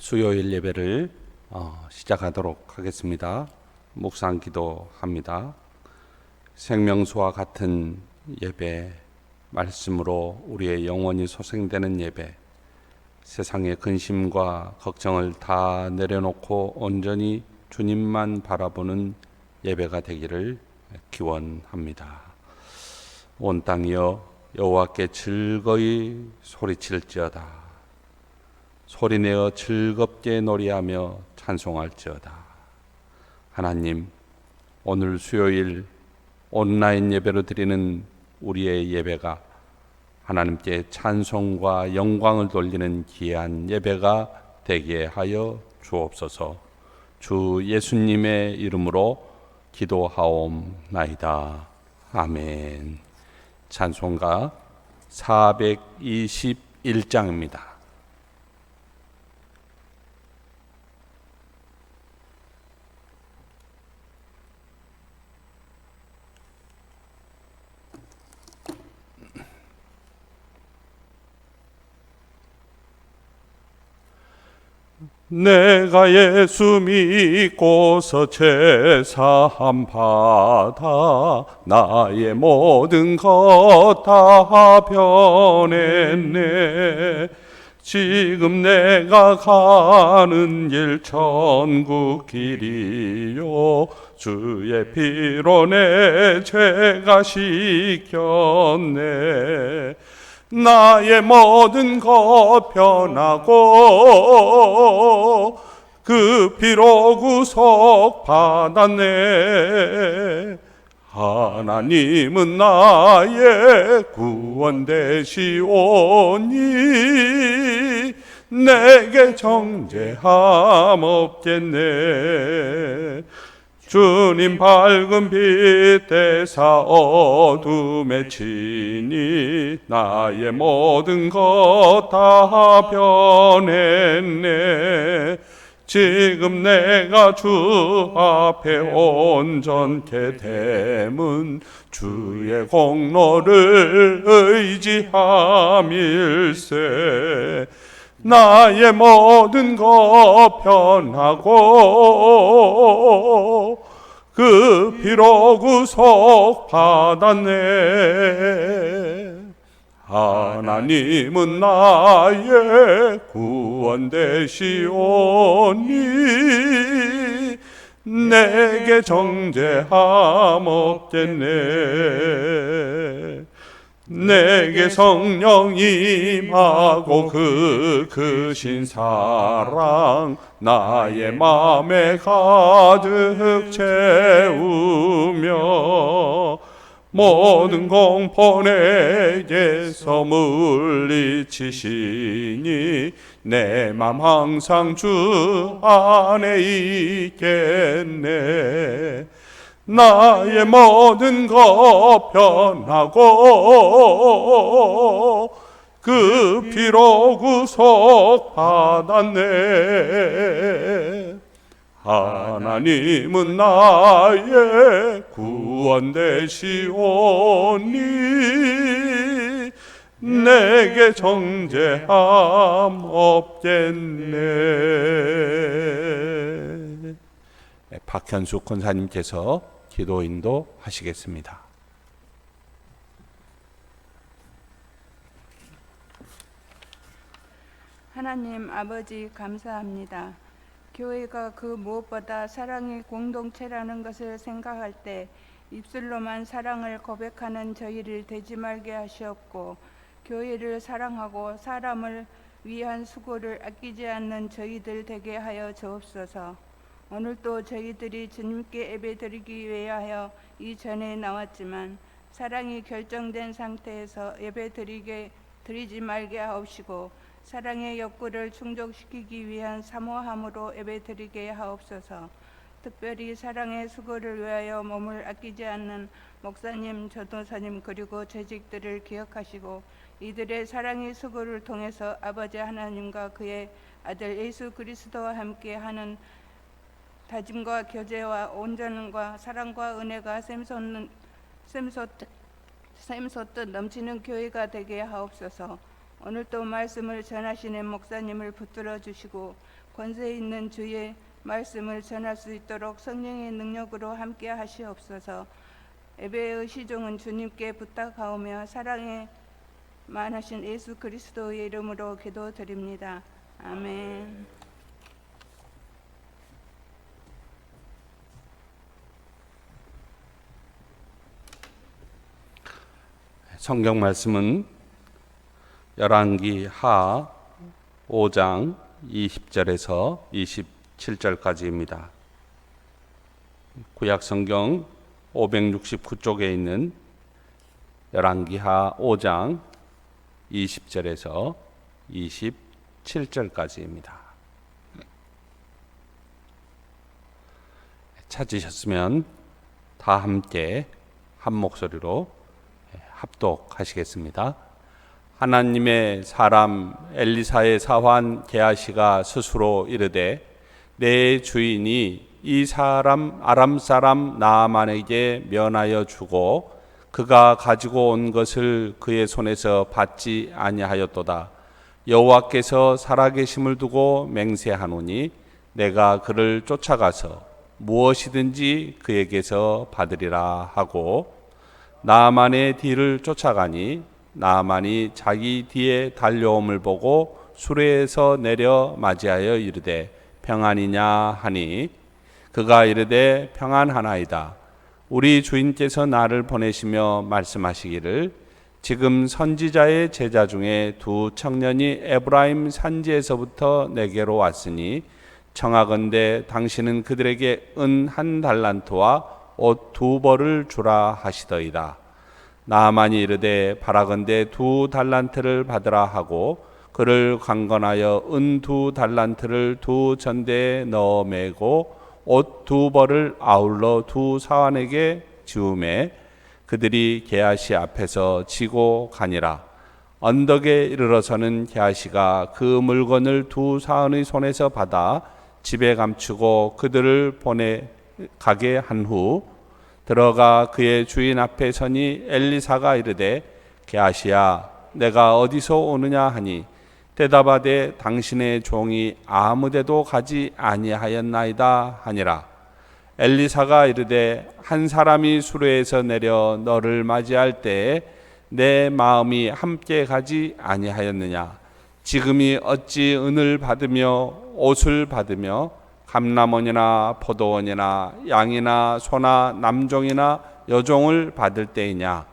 수요일 예배를 시작하도록 하겠습니다. 묵상 기도합니다. 생명수와 같은 예배, 말씀으로 우리의 영혼이 소생되는 예배, 세상의 근심과 걱정을 다 내려놓고 온전히 주님만 바라보는 예배가 되기를 기원합니다. 온 땅이여 여호와께 즐거이 소리칠지어다. 소리내어 즐겁게 노래하며 찬송할지어다. 하나님, 오늘 수요일 온라인 예배로 드리는 우리의 예배가 하나님께 찬송과 영광을 돌리는 귀한 예배가 되게 하여 주옵소서. 주 예수님의 이름으로 기도하옵나이다. 아멘. 찬송가 421장입니다. 내가 예수 믿고서 죄사함 받아 나의 모든 것 다 변했네. 지금 내가 가는 길 천국 길이요 주의 피로 내 죄가 씻겼네. 나의 모든 것 변하고 그 피로 구속 받았네. 하나님은 나의 구원 되시오니 내게 정죄함 없겠네. 주님 밝은 빛 대사 어둠에 치니 나의 모든 것 다 변했네. 지금 내가 주 앞에 온전케 됨은 주의 공로를 의지함일세. 나의 모든 것 변하고 그 피로 구속 받았네. 하나님은 나의 구원 되시오니 내게 정죄함 없겠네. 내게 성령 임하고 그 크신 사랑 나의 맘에 가득 채우며 모든 공포 내게서 물리치시니 내 맘 항상 주 안에 있겠네. 나의 모든 것 변하고 그 피로 구속 받았네. 하나님은 나의 구원 되시오니 내게 정죄함 없겠네. 박현숙 권사님께서 기도 인도하시겠습니다. 하나님 아버지 감사합니다. 교회가 그 무엇보다 사랑의 공동체라는 것을 생각할 때 입술로만 사랑을 고백하는 저희를 되지 말게 하시옵고 교회를 사랑하고 사람을 위한 수고를 아끼지 않는 저희들 되게 하여 주옵소서. 오늘도 저희들이 주님께 예배드리기 위하여 이전에 나왔지만 사랑이 결정된 상태에서 예배드리지 말게 하옵시고 사랑의 욕구를 충족시키기 위한 사모함으로 예배드리게 하옵소서. 특별히 사랑의 수고를 위하여 몸을 아끼지 않는 목사님, 전도사님 그리고 재직들을 기억하시고 이들의 사랑의 수고를 통해서 아버지 하나님과 그의 아들 예수 그리스도와 함께 하는 다짐과 교제와 온전과 사랑과 은혜가 샘솟듯 넘치는 교회가 되게 하옵소서. 오늘도 말씀을 전하시는 목사님을 붙들어 주시고 권세 있는 주의 말씀을 전할 수 있도록 성령의 능력으로 함께 하시옵소서. 예배의 시종은 주님께 부탁하오며 사랑에 만하신 예수 그리스도의 이름으로 기도드립니다. 아멘. 성경 말씀은 열왕기 하 5장 20절에서 27절까지입니다. 구약 성경 569쪽에 있는 열왕기 하 5장 20절에서 27절까지입니다. 찾으셨으면 다 함께 한 목소리로 합독하시겠습니다. 하나님의 사람 엘리사의 사환 게하시가 스스로 이르되 내 주인이 이 사람 아람 사람 나아만에게 면하여 주고 그가 가지고 온 것을 그의 손에서 받지 아니하였도다. 여호와께서 살아계심을 두고 맹세하노니 내가 그를 쫓아가서 무엇이든지 그에게서 받으리라 하고 나아만의 뒤를 쫓아가니 나아만이 자기 뒤에 달려옴을 보고 수레에서 내려 맞이하여 이르되 평안이냐 하니 그가 이르되 평안하나이다. 우리 주인께서 나를 보내시며 말씀하시기를 지금 선지자의 제자 중에 두 청년이 에브라임 산지에서부터 내게로 왔으니 청하건대 당신은 그들에게 은 1달란트와 옷 2벌을 주라 하시더이다. 나아만이 이르되 바라건대 2달란트를 받으라 하고 그를 강건하여 은 2달란트를 2전대에 넣어 매고 옷 2벌을 아울러 2사환에게 지우매 그들이 게하시 앞에서 지고 가니라. 언덕에 이르러서는 게하시가 그 물건을 2사환의 손에서 받아 집에 감추고 그들을 보내 가게 한 후 들어가 그의 주인 앞에 서니 엘리사가 이르되 게하시야 내가 어디서 오느냐 하니 대답하되 당신의 종이 아무데도 가지 아니하였나이다 하니라. 엘리사가 이르되 한 사람이 수레에서 내려 너를 맞이할 때에 내 마음이 함께 가지 아니하였느냐. 지금이 어찌 은을 받으며 옷을 받으며 감람원이나 포도원이나 양이나 소나 남종이나 여종을 받을 때이냐.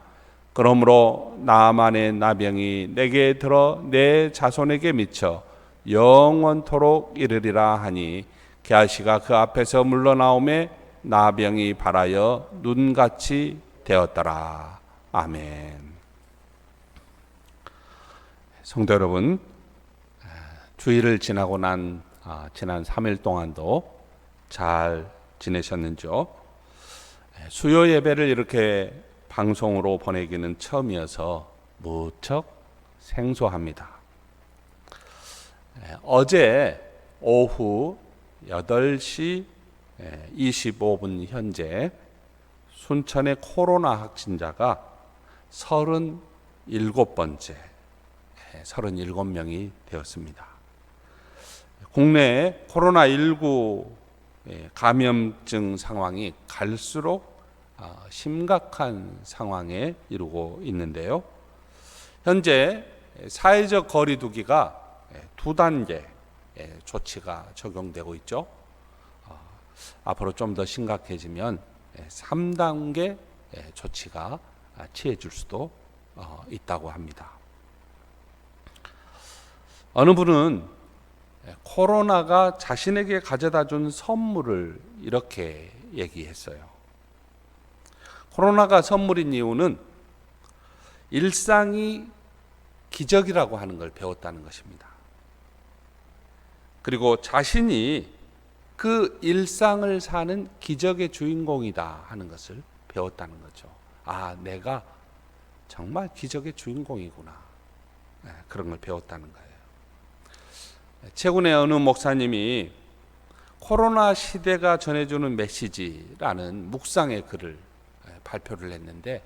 그러므로 나아만의 나병이 내게 들어 내 자손에게 미쳐 영원토록 이르리라 하니 게하시가 그 앞에서 물러나오매 나병이 발하여 눈같이 되었더라. 아멘. 성도 여러분, 주일을 지나고 난 지난 3일 동안도 잘 지내셨는지요? 수요 예배를 이렇게 방송으로 보내기는 처음이어서 무척 생소합니다. 어제 오후 8시 25분 현재 순천의 코로나 확진자가 37번째, 37명이 되었습니다. 국내에 코로나19 감염증 상황이 갈수록 심각한 상황에 이르고 있는데요. 현재 사회적 거리 두기가 2단계 조치가 적용되고 있죠. 앞으로 좀 더 심각해지면 3단계 조치가 취해질 수도 있다고 합니다. 어느 분은 코로나가 자신에게 가져다 준 선물을 이렇게 얘기했어요. 코로나가 선물인 이유는 일상이 기적이라고 하는 걸 배웠다는 것입니다. 그리고 자신이 그 일상을 사는 기적의 주인공이다 하는 것을 배웠다는 거죠. 아, 내가 정말 기적의 주인공이구나. 그런 걸 배웠다는 거예요. 최근에 어느 목사님이 코로나 시대가 전해주는 메시지라는 묵상의 글을 발표를 했는데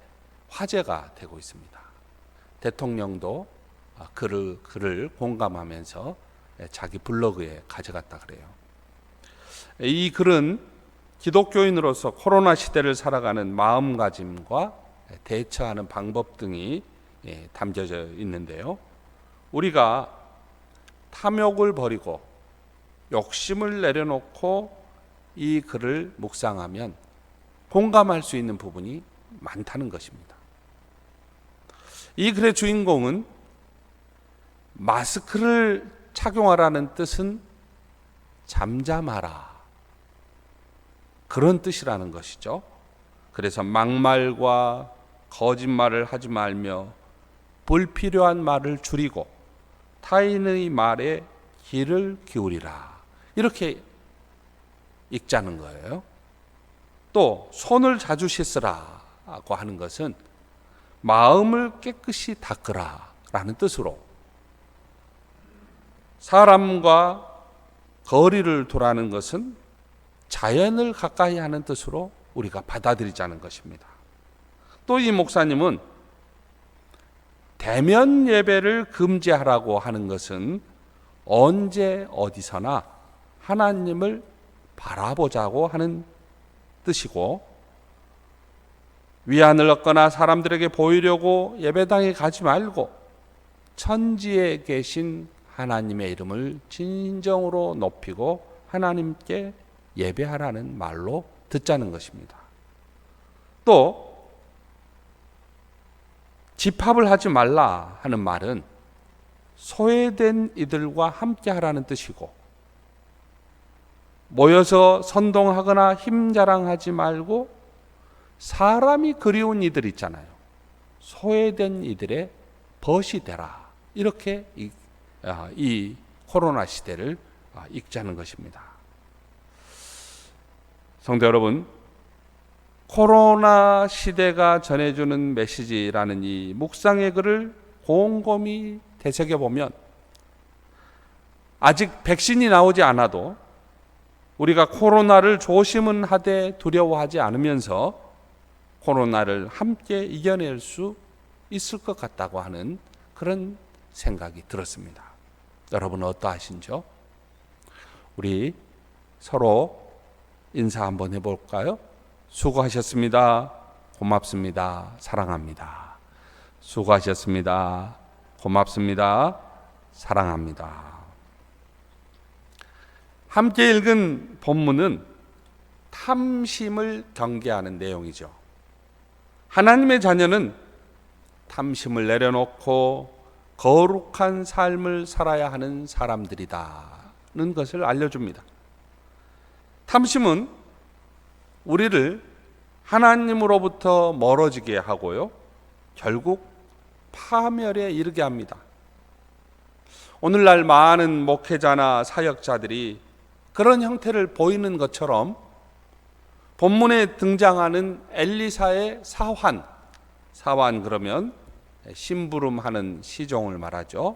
화제가 되고 있습니다. 대통령도 글을 공감하면서 자기 블로그에 가져갔다 그래요. 이 글은 기독교인으로서 코로나 시대를 살아가는 마음가짐과 대처하는 방법 등이 담겨져 있는데요. 우리가 탐욕을 버리고 욕심을 내려놓고 이 글을 묵상하면 공감할 수 있는 부분이 많다는 것입니다. 이 글의 주인공은 마스크를 착용하라는 뜻은 잠잠하라, 그런 뜻이라는 것이죠. 그래서 막말과 거짓말을 하지 말며 불필요한 말을 줄이고 타인의 말에 귀를 기울이라, 이렇게 읽자는 거예요. 또 손을 자주 씻으라고 하는 것은 마음을 깨끗이 닦으라 라는 뜻으로 사람과 거리를 두라는 것은 자연을 가까이 하는 뜻으로 우리가 받아들이자는 것입니다. 또 이 목사님은 대면 예배를 금지하라고 하는 것은 언제 어디서나 하나님을 바라보자고 하는 뜻이고, 위안을 얻거나 사람들에게 보이려고 예배당에 가지 말고 천지에 계신 하나님의 이름을 진정으로 높이고 하나님께 예배하라는 말로 듣자는 것입니다. 또 집합을 하지 말라 하는 말은 소외된 이들과 함께 하라는 뜻이고, 모여서 선동하거나 힘자랑하지 말고 사람이 그리운 이들 있잖아요. 소외된 이들의 벗이 되라, 이렇게 이 코로나 시대를 읽자는 것입니다. 성도 여러분, 코로나 시대가 전해주는 메시지라는 이 묵상의 글을 곰곰이 되새겨보면 아직 백신이 나오지 않아도 우리가 코로나를 조심은 하되 두려워하지 않으면서 코로나를 함께 이겨낼 수 있을 것 같다고 하는 그런 생각이 들었습니다. 여러분은 어떠하신지요? 우리 서로 인사 한번 해볼까요? 수고하셨습니다. 고맙습니다. 사랑합니다. 수고하셨습니다. 고맙습니다. 사랑합니다. 함께 읽은 본문은 탐심을 경계하는 내용이죠. 하나님의 자녀는 탐심을 내려놓고 거룩한 삶을 살아야 하는 사람들이다는 것을 알려줍니다. 탐심은 우리를 하나님으로부터 멀어지게 하고요, 결국 파멸에 이르게 합니다. 오늘날 많은 목회자나 사역자들이 그런 형태를 보이는 것처럼 본문에 등장하는 엘리사의 사환 그러면 심부름하는 시종을 말하죠.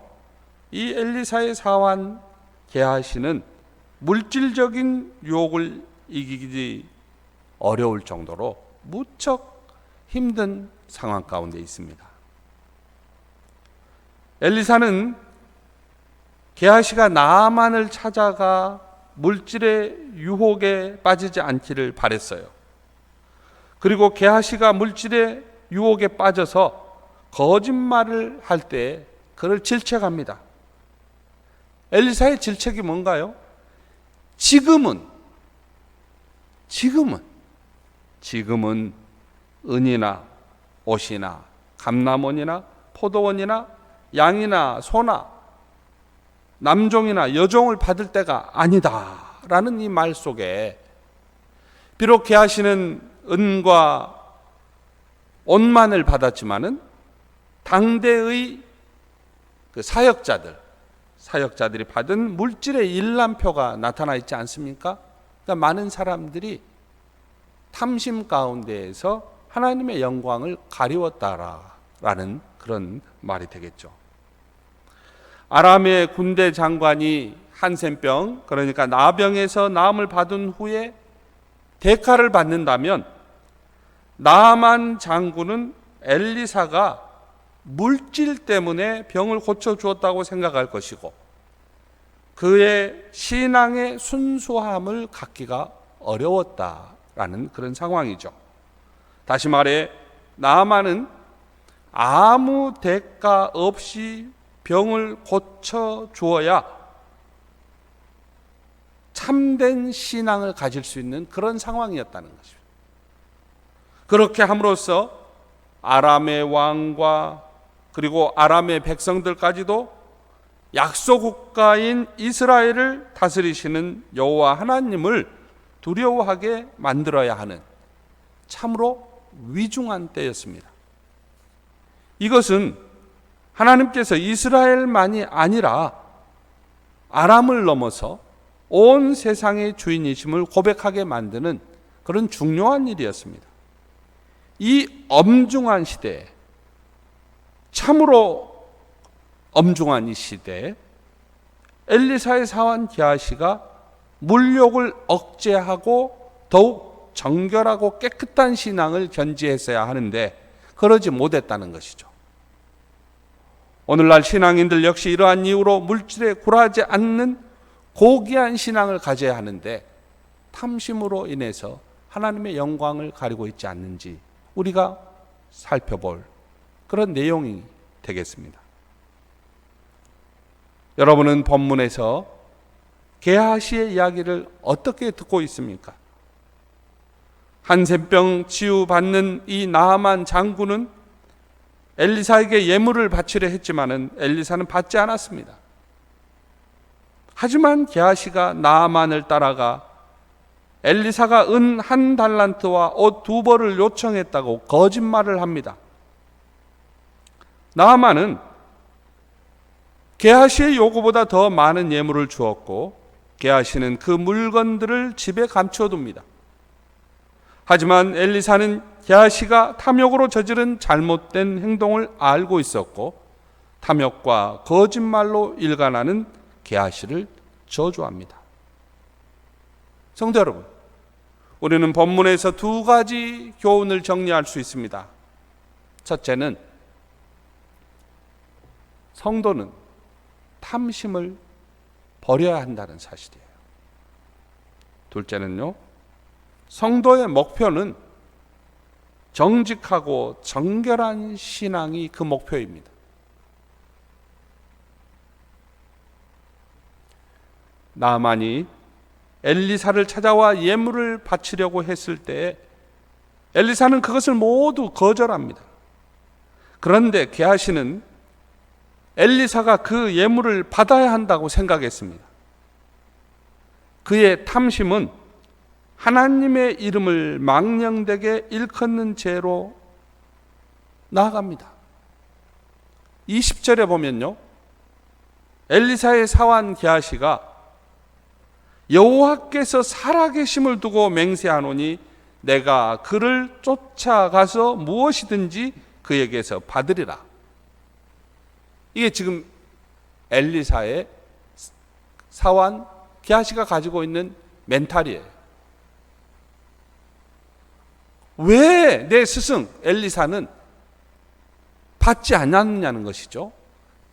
이 엘리사의 사환 게하시는 물질적인 유혹을 이기기 어려울 정도로 무척 힘든 상황 가운데 있습니다. 엘리사는 게하시가 나아만을 찾아가 물질의 유혹에 빠지지 않기를 바랬어요. 그리고 게하시가 물질의 유혹에 빠져서 거짓말을 할 때 그를 질책합니다. 엘리사의 질책이 뭔가요? 지금은 은이나 옷이나 감람원이나 포도원이나 양이나 소나 남종이나 여종을 받을 때가 아니다 라는 이 말 속에 비록 게하시는 은과 옷만을 받았지만은 당대의 그 사역자들이 받은 물질의 일람표가 나타나 있지 않습니까? 그러니까 많은 사람들이 탐심 가운데에서 하나님의 영광을 가리웠다라는 그런 말이 되겠죠. 아람의 군대 장관이 한센병, 그러니까 나병에서 나음을 받은 후에 대가를 받는다면 나아만 장군은 엘리사가 물질 때문에 병을 고쳐주었다고 생각할 것이고 그의 신앙의 순수함을 갖기가 어려웠다라는 그런 상황이죠. 다시 말해 나아만은 아무 대가 없이 병을 고쳐주어야 참된 신앙을 가질 수 있는 그런 상황이었다는 것입니다. 그렇게 함으로써 아람의 왕과 그리고 아람의 백성들까지도 약속 국가인 이스라엘을 다스리시는 여호와 하나님을 두려워하게 만들어야 하는 참으로 위중한 때였습니다. 이것은 하나님께서 이스라엘만이 아니라 아람을 넘어서 온 세상의 주인이심을 고백하게 만드는 그런 중요한 일이었습니다. 이 엄중한 시대에, 참으로 엄중한 이 시대에 엘리사의 사환 게하시가 물욕을 억제하고 더욱 정결하고 깨끗한 신앙을 견지했어야 하는데 그러지 못했다는 것이죠. 오늘날 신앙인들 역시 이러한 이유로 물질에 굴하지 않는 고귀한 신앙을 가져야 하는데 탐심으로 인해서 하나님의 영광을 가리고 있지 않는지 우리가 살펴볼 그런 내용이 되겠습니다. 여러분은 본문에서 게하시의 이야기를 어떻게 듣고 있습니까? 한센병 치유받는 이 나아만 장군은 엘리사에게 예물을 바치려 했지만은 엘리사는 받지 않았습니다. 하지만 게하시가 나아만을 따라가 엘리사가 은 1달란트와 옷 2벌을 요청했다고 거짓말을 합니다. 나아만은 게하시의 요구보다 더 많은 예물을 주었고 게하시는 그 물건들을 집에 감춰둡니다. 하지만 엘리사는 게하시가 탐욕으로 저지른 잘못된 행동을 알고 있었고 탐욕과 거짓말로 일관하는 게하시를 저주합니다. 성도 여러분, 우리는 본문에서 2가지 교훈을 정리할 수 있습니다. 첫째는 성도는 탐심을 버려야 한다는 사실이에요. 둘째는요, 성도의 목표는 정직하고 정결한 신앙이 그 목표입니다. 나아만이 엘리사를 찾아와 예물을 바치려고 했을 때 엘리사는 그것을 모두 거절합니다. 그런데 게하시는 엘리사가 그 예물을 받아야 한다고 생각했습니다. 그의 탐심은 하나님의 이름을 망령되게 일컫는 죄로 나아갑니다. 20절에 보면요, 엘리사의 사환 게하시가 여호와께서 살아계심을 두고 맹세하노니 내가 그를 쫓아가서 무엇이든지 그에게서 받으리라. 이게 지금 엘리사의 사환 게하시가 가지고 있는 멘탈이에요. 왜 내 스승 엘리사는 받지 않았느냐는 것이죠.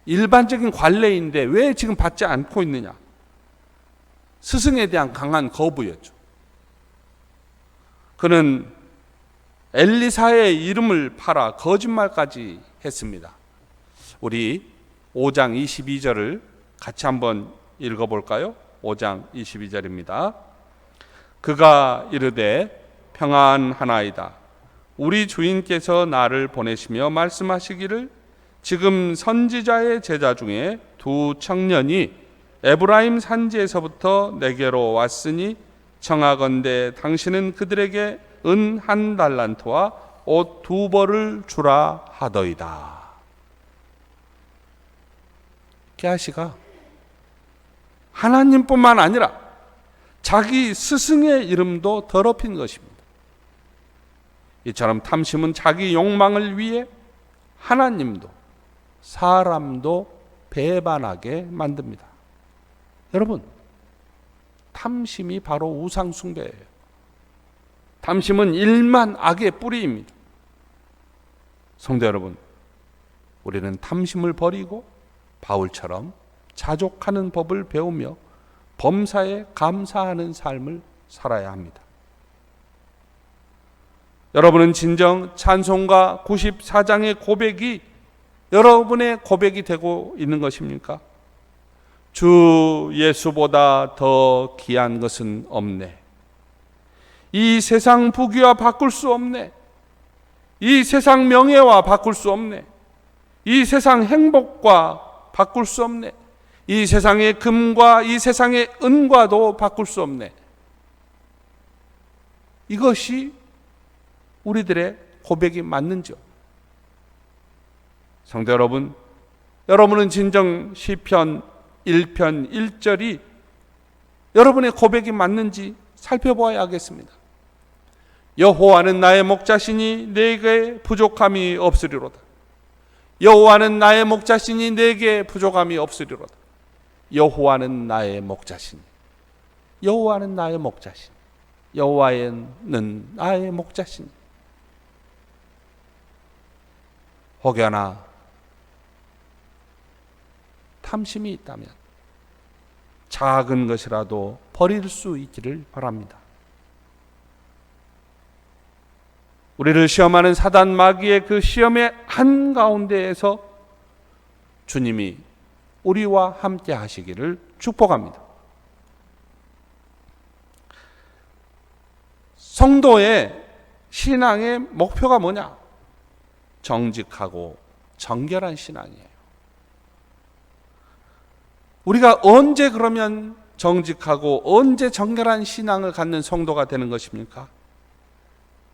일반적인 관례인데 왜 지금 받지 않고 있느냐. 스승에 대한 강한 거부였죠. 그는 엘리사의 이름을 팔아 거짓말까지 했습니다. 우리 5장 22절을 같이 한번 읽어볼까요? 5장 22절입니다. 그가 이르되 평안하나이다. 우리 주인께서 나를 보내시며 말씀하시기를 지금 선지자의 제자 중에 2 청년이 에브라임 산지에서부터 내게로 왔으니 청하건대 당신은 그들에게 은 1달란트와 옷 2벌을 주라 하더이다. 게하시가 하나님뿐만 아니라 자기 스승의 이름도 더럽힌 것입니다. 이처럼 탐심은 자기 욕망을 위해 하나님도 사람도 배반하게 만듭니다. 여러분, 탐심이 바로 우상숭배예요. 탐심은 일만 악의 뿌리입니다. 성도 여러분, 우리는 탐심을 버리고 바울처럼 자족하는 법을 배우며 범사에 감사하는 삶을 살아야 합니다. 여러분은 진정 찬송가 94장의 고백이 여러분의 고백이 되고 있는 것입니까? 주 예수보다 더 귀한 것은 없네. 이 세상 부귀와 바꿀 수 없네. 이 세상 명예와 바꿀 수 없네. 이 세상 행복과 바꿀 수 없네. 이 세상의 금과 이 세상의 은과도 바꿀 수 없네. 이것이 우리들의 고백이 맞는지요? 성도 여러분, 여러분은 진정 시편 1편 1절이 여러분의 고백이 맞는지 살펴보아야 하겠습니다. 여호와는 나의 목자시니 내게 부족함이 없으리로다. 여호와는 나의 목자시니 내게 부족함이 없으리로다. 여호와는 나의 목자시니, 여호와는 나의 목자시니, 여호와는 나의 목자시니. 혹여나 탐심이 있다면 작은 것이라도 버릴 수 있기를 바랍니다. 우리를 시험하는 사단 마귀의 그 시험의 한가운데에서 주님이 우리와 함께 하시기를 축복합니다. 성도의 신앙의 목표가 뭐냐? 정직하고 정결한 신앙이에요. 우리가 언제 그러면 정직하고 언제 정결한 신앙을 갖는 성도가 되는 것입니까?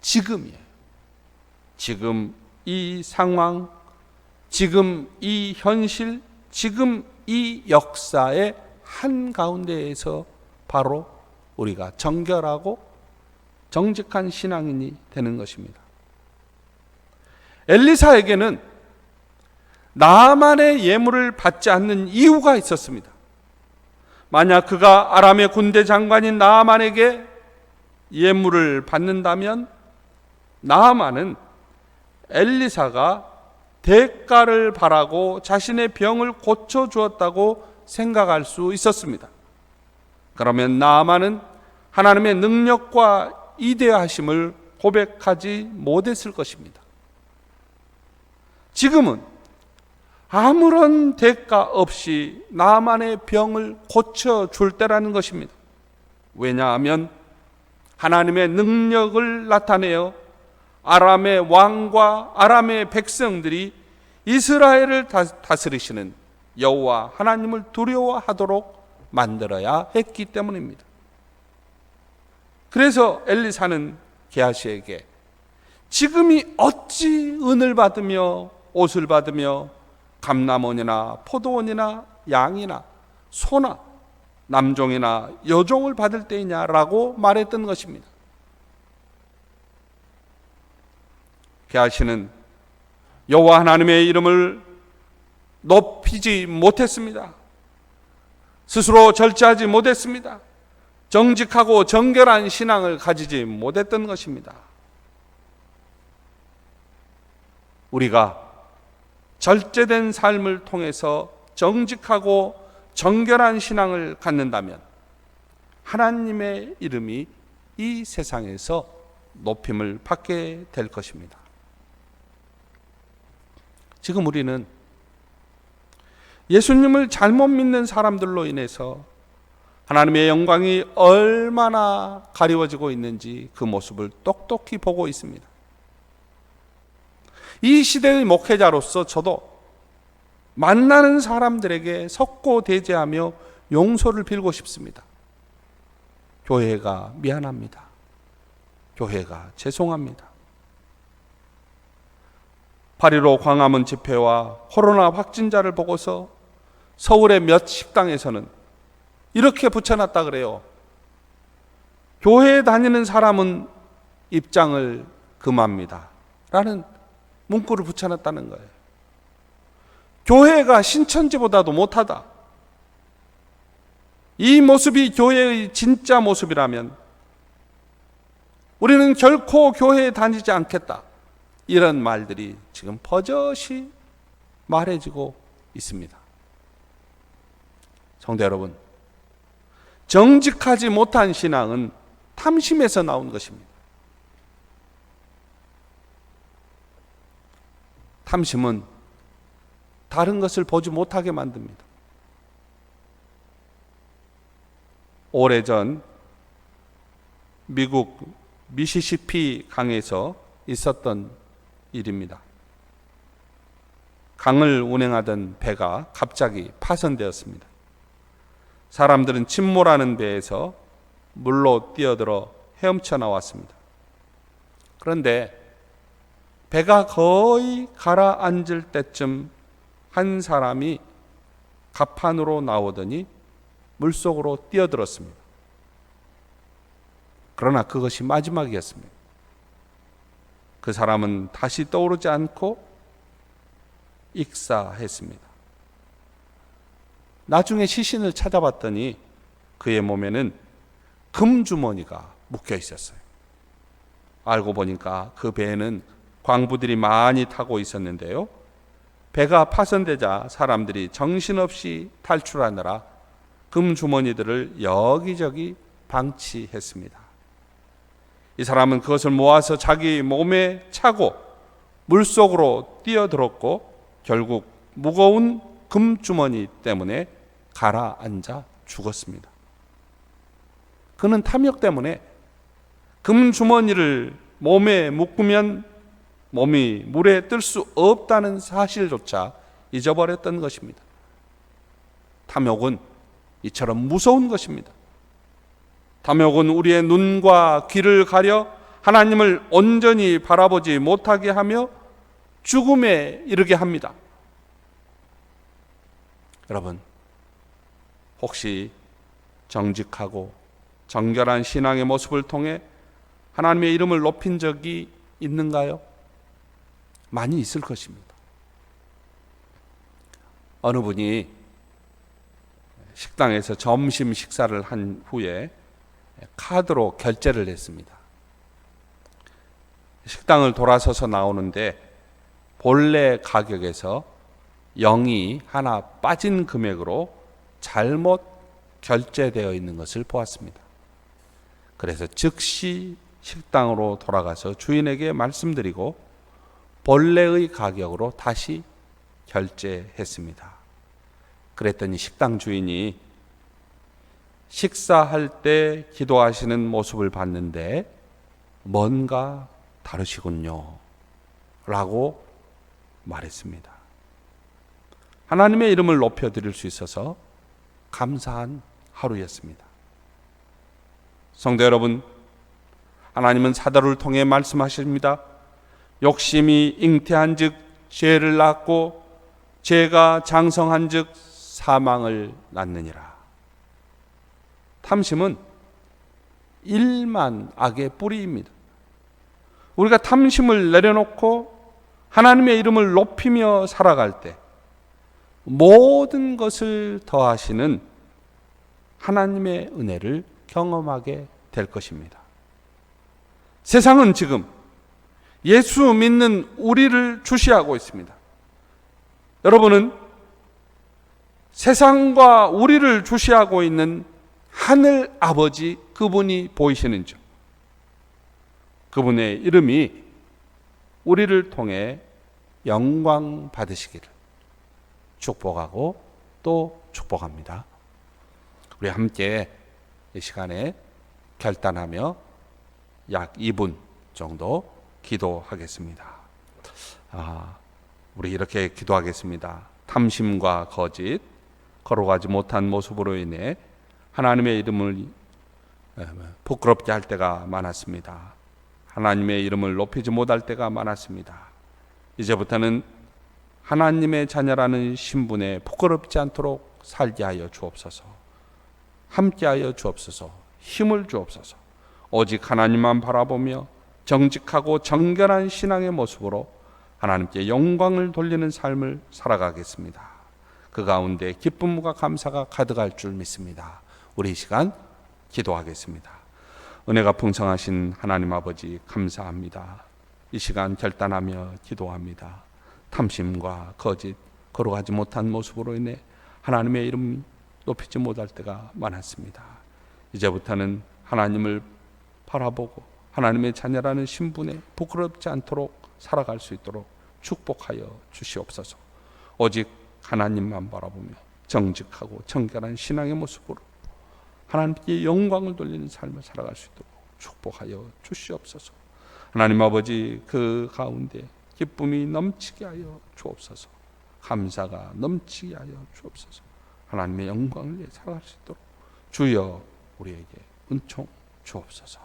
지금이에요. 지금 이 상황, 지금 이 현실, 지금 이 역사의 한가운데에서 바로 우리가 정결하고 정직한 신앙인이 되는 것입니다. 엘리사에게는 나아만의 예물을 받지 않는 이유가 있었습니다. 만약 그가 아람의 군대 장관인 나아만에게 예물을 받는다면 나아만은 엘리사가 대가를 바라고 자신의 병을 고쳐주었다고 생각할 수 있었습니다. 그러면 나아만은 하나님의 능력과 이대하심을 고백하지 못했을 것입니다. 지금은 아무런 대가 없이 나만의 병을 고쳐줄 때라는 것입니다. 왜냐하면 하나님의 능력을 나타내어 아람의 왕과 아람의 백성들이 이스라엘을 다스리시는 여호와 하나님을 두려워하도록 만들어야 했기 때문입니다. 그래서 엘리사는 게하시에게 지금이 어찌 은을 받으며 옷을 받으며 감람원이나 포도원이나 양이나 소나 남종이나 여종을 받을 때이냐라고 말했던 것입니다. 게하시는 여호와 하나님의 이름을 높이지 못했습니다. 스스로 절제하지 못했습니다. 정직하고 정결한 신앙을 가지지 못했던 것입니다. 우리가 절제된 삶을 통해서 정직하고 정결한 신앙을 갖는다면 하나님의 이름이 이 세상에서 높임을 받게 될 것입니다. 지금 우리는 예수님을 잘못 믿는 사람들로 인해서 하나님의 영광이 얼마나 가리워지고 있는지 그 모습을 똑똑히 보고 있습니다. 이 시대의 목회자로서 저도 만나는 사람들에게 석고대죄하며 용서를 빌고 싶습니다. 교회가 미안합니다. 교회가 죄송합니다. 8.15 광화문 집회와 코로나 확진자를 보고서 서울의 몇 식당에서는 이렇게 붙여놨다 그래요. 교회에 다니는 사람은 입장을 금합니다. 라는 문구를 붙여놨다는 거예요. 교회가 신천지보다도 못하다. 이 모습이 교회의 진짜 모습이라면 우리는 결코 교회에 다니지 않겠다. 이런 말들이 지금 버젓이 말해지고 있습니다. 성도 여러분, 정직하지 못한 신앙은 탐심에서 나온 것입니다. 탐심은 다른 것을 보지 못하게 만듭니다. 오래전 미국 미시시피 강에서 있었던 일입니다. 강을 운행하던 배가 갑자기 파손되었습니다. 사람들은 침몰하는 배에서 물로 뛰어들어 헤엄쳐 나왔습니다. 그런데 배가 거의 가라앉을 때쯤 한 사람이 갑판으로 나오더니 물속으로 뛰어들었습니다. 그러나 그것이 마지막이었습니다. 그 사람은 다시 떠오르지 않고 익사했습니다. 나중에 시신을 찾아봤더니 그의 몸에는 금주머니가 묶여 있었어요. 알고 보니까 그 배에는 광부들이 많이 타고 있었는데요, 배가 파손되자 사람들이 정신없이 탈출하느라 금주머니들을 여기저기 방치했습니다. 이 사람은 그것을 모아서 자기 몸에 차고 물속으로 뛰어들었고 결국 무거운 금주머니 때문에 가라앉아 죽었습니다. 그는 탐욕 때문에 금주머니를 몸에 묶으면 몸이 물에 뜰 수 없다는 사실조차 잊어버렸던 것입니다. 탐욕은 이처럼 무서운 것입니다. 탐욕은 우리의 눈과 귀를 가려 하나님을 온전히 바라보지 못하게 하며 죽음에 이르게 합니다. 여러분, 혹시 정직하고 정결한 신앙의 모습을 통해 하나님의 이름을 높인 적이 있는가요? 많이 있을 것입니다. 어느 분이 식당에서 점심 식사를 한 후에 카드로 결제를 했습니다. 식당을 돌아서서 나오는데 본래 가격에서 0이 하나 빠진 금액으로 잘못 결제되어 있는 것을 보았습니다. 그래서 즉시 식당으로 돌아가서 주인에게 말씀드리고 본래의 가격으로 다시 결제했습니다. 그랬더니 식당 주인이 식사할 때 기도하시는 모습을 봤는데 뭔가 다르시군요 라고 말했습니다. 하나님의 이름을 높여드릴 수 있어서 감사한 하루였습니다. 성도 여러분, 하나님은 사도를 통해 말씀하십니다. 욕심이 잉태한 즉 죄를 낳고 죄가 장성한 즉 사망을 낳느니라. 탐심은 일만 악의 뿌리입니다. 우리가 탐심을 내려놓고 하나님의 이름을 높이며 살아갈 때 모든 것을 더하시는 하나님의 은혜를 경험하게 될 것입니다. 세상은 지금 예수 믿는 우리를 주시하고 있습니다. 여러분은 세상과 우리를 주시하고 있는 하늘 아버지 그분이 보이시는지, 그분의 이름이 우리를 통해 영광 받으시기를 축복하고 또 축복합니다. 우리 함께 이 시간에 결단하며 약 2분 정도 기도하겠습니다. 우리 이렇게 기도하겠습니다. 탐심과 거짓, 거룩하지 못한 모습으로 인해 하나님의 이름을 부끄럽게 할 때가 많았습니다. 하나님의 이름을 높이지 못할 때가 많았습니다. 이제부터는 하나님의 자녀라는 신분에 부끄럽지 않도록 살게 하여 주옵소서. 함께하여 주옵소서. 힘을 주옵소서. 오직 하나님만 바라보며 정직하고 정결한 신앙의 모습으로 하나님께 영광을 돌리는 삶을 살아가겠습니다. 그 가운데 기쁨과 감사가 가득할 줄 믿습니다. 우리 이 시간 기도하겠습니다. 은혜가 풍성하신 하나님 아버지 감사합니다. 이 시간 결단하며 기도합니다. 탐심과 거짓, 거룩하지 못한 모습으로 인해 하나님의 이름 높이지 못할 때가 많았습니다. 이제부터는 하나님을 바라보고 하나님의 자녀라는 신분에 부끄럽지 않도록 살아갈 수 있도록 축복하여 주시옵소서. 오직 하나님만 바라보며 정직하고 정결한 신앙의 모습으로 하나님께 영광을 돌리는 삶을 살아갈 수 있도록 축복하여 주시옵소서. 하나님 아버지, 그 가운데 기쁨이 넘치게 하여 주옵소서. 감사가 넘치게 하여 주옵소서. 하나님의 영광을 위해 살아갈 수 있도록 주여 우리에게 은총 주옵소서.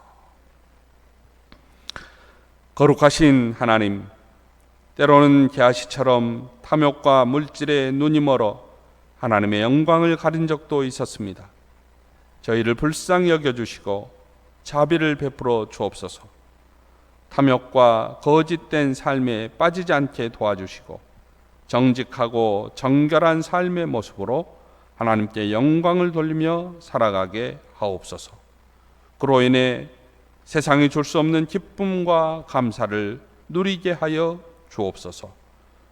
거룩하신 하나님, 때로는 게하시처럼 탐욕과 물질에 눈이 멀어 하나님의 영광을 가린 적도 있었습니다. 저희를 불쌍히 여겨주시고 자비를 베풀어 주옵소서. 탐욕과 거짓된 삶에 빠지지 않게 도와주시고 정직하고 정결한 삶의 모습으로 하나님께 영광을 돌리며 살아가게 하옵소서. 그로 인해 세상이 줄 수 없는 기쁨과 감사를 누리게 하여 주옵소서.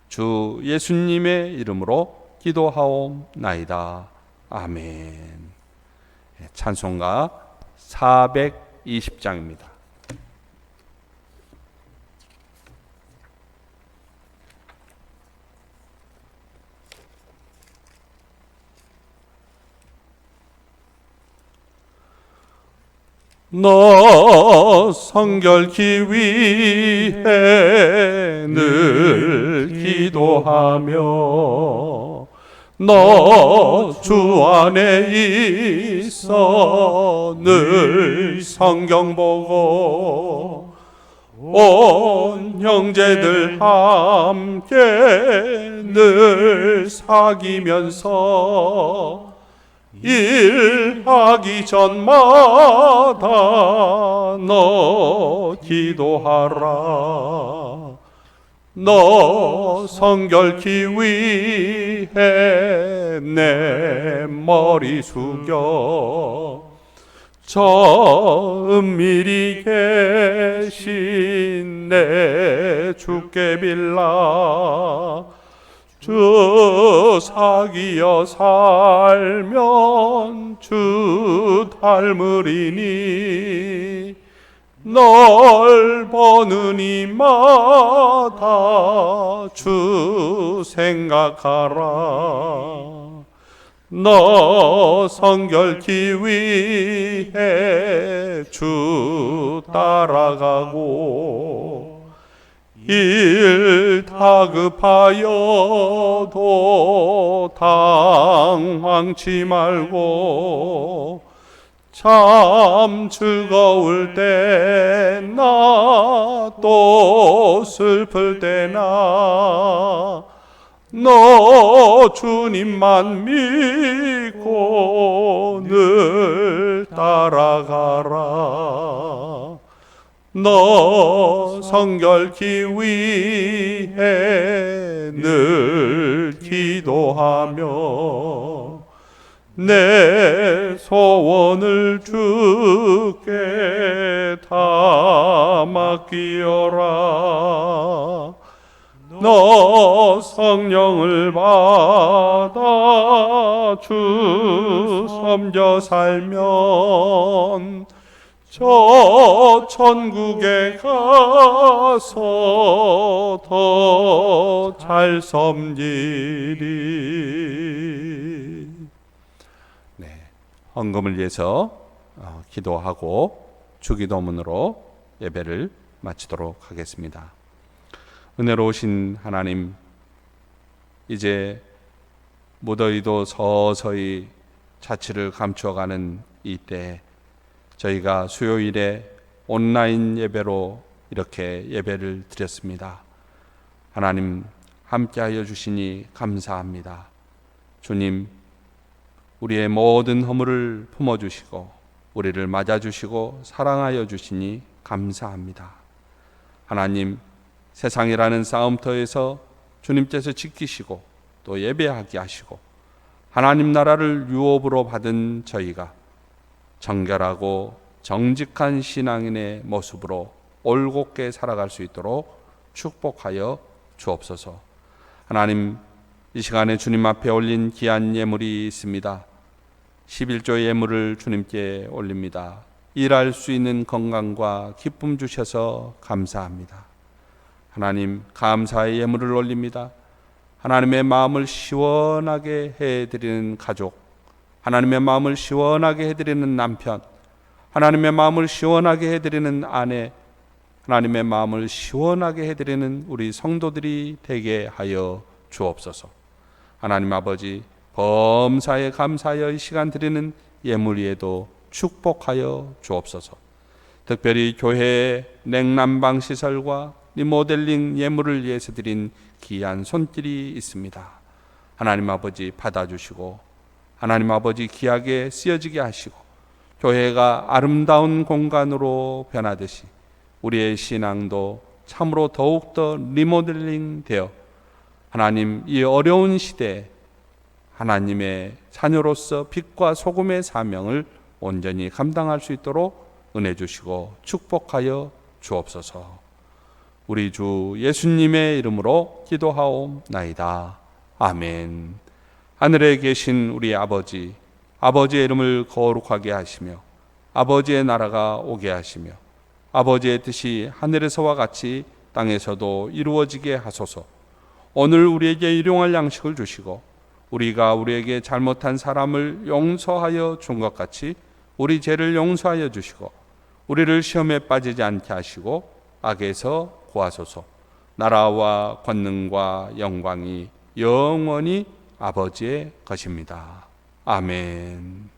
주 예수님의 이름으로 기도하옵나이다. 아멘. 찬송가 420장입니다. 너 성결케 위해 늘 기도하며 너 주 안에 있어 늘 성경 보고 온 형제들 함께 늘 사귀면서 일하기 전마다 너 기도하라. 너 성결케 위해 내 머리 숙여 저 은밀히 계신 내 주께 빌라. 주 사귀어 살면 주 닮으리니 널 보는 이마다 주 생각하라. 너 성결케 위해 주 따라가고 일 다급하여도 당황치 말고 참 즐거울 때나 또 슬플 때나 너 주님만 믿고 늘 따라가라. 너 성결케 위해 늘 기도하며 내 소원을 주께 다 맡기어라. 너 성령을 받아 주 섬겨 살면 저 천국에 가서 더 잘 섬기리. 네, 헌금을 위해서 기도하고 주기도문으로 예배를 마치도록 하겠습니다. 은혜로우신 하나님, 이제 무더위도 서서히 자취를 감추어가는 이때 저희가 수요일에 온라인 예배로 이렇게 예배를 드렸습니다. 하나님 함께하여 주시니 감사합니다. 주님, 우리의 모든 허물을 품어주시고 우리를 맞아주시고 사랑하여 주시니 감사합니다. 하나님, 세상이라는 싸움터에서 주님께서 지키시고 또 예배하게 하시고 하나님 나라를 유업으로 받은 저희가 정결하고 정직한 신앙인의 모습으로 올곧게 살아갈 수 있도록 축복하여 주옵소서. 하나님, 이 시간에 주님 앞에 올린 귀한 예물이 있습니다. 11조 예물을 주님께 올립니다. 일할 수 있는 건강과 기쁨 주셔서 감사합니다. 하나님, 감사의 예물을 올립니다. 하나님의 마음을 시원하게 해드리는 가족, 하나님의 마음을 시원하게 해드리는 남편, 하나님의 마음을 시원하게 해드리는 아내, 하나님의 마음을 시원하게 해드리는 우리 성도들이 되게 하여 주옵소서. 하나님 아버지, 범사에 감사하여 이 시간 드리는 예물 위에도 축복하여 주옵소서. 특별히 교회의 냉난방 시설과 리모델링 예물을 위해서 드린 귀한 손길이 있습니다. 하나님 아버지 받아주시고, 하나님 아버지 귀하게 쓰여지게 하시고, 교회가 아름다운 공간으로 변하듯이 우리의 신앙도 참으로 더욱더 리모델링 되어 하나님, 이 어려운 시대에 하나님의 자녀로서 빛과 소금의 사명을 온전히 감당할 수 있도록 은혜 주시고 축복하여 주옵소서. 우리 주 예수님의 이름으로 기도하옵나이다. 아멘. 하늘에 계신 우리 아버지, 아버지의 이름을 거룩하게 하시며 아버지의 나라가 오게 하시며 아버지의 뜻이 하늘에서와 같이 땅에서도 이루어지게 하소서. 오늘 우리에게 일용할 양식을 주시고 우리가 우리에게 잘못한 사람을 용서하여 준 것 같이 우리 죄를 용서하여 주시고 우리를 시험에 빠지지 않게 하시고 악에서 구하소서. 나라와 권능과 영광이 영원히 아버지의 것입니다. 아멘.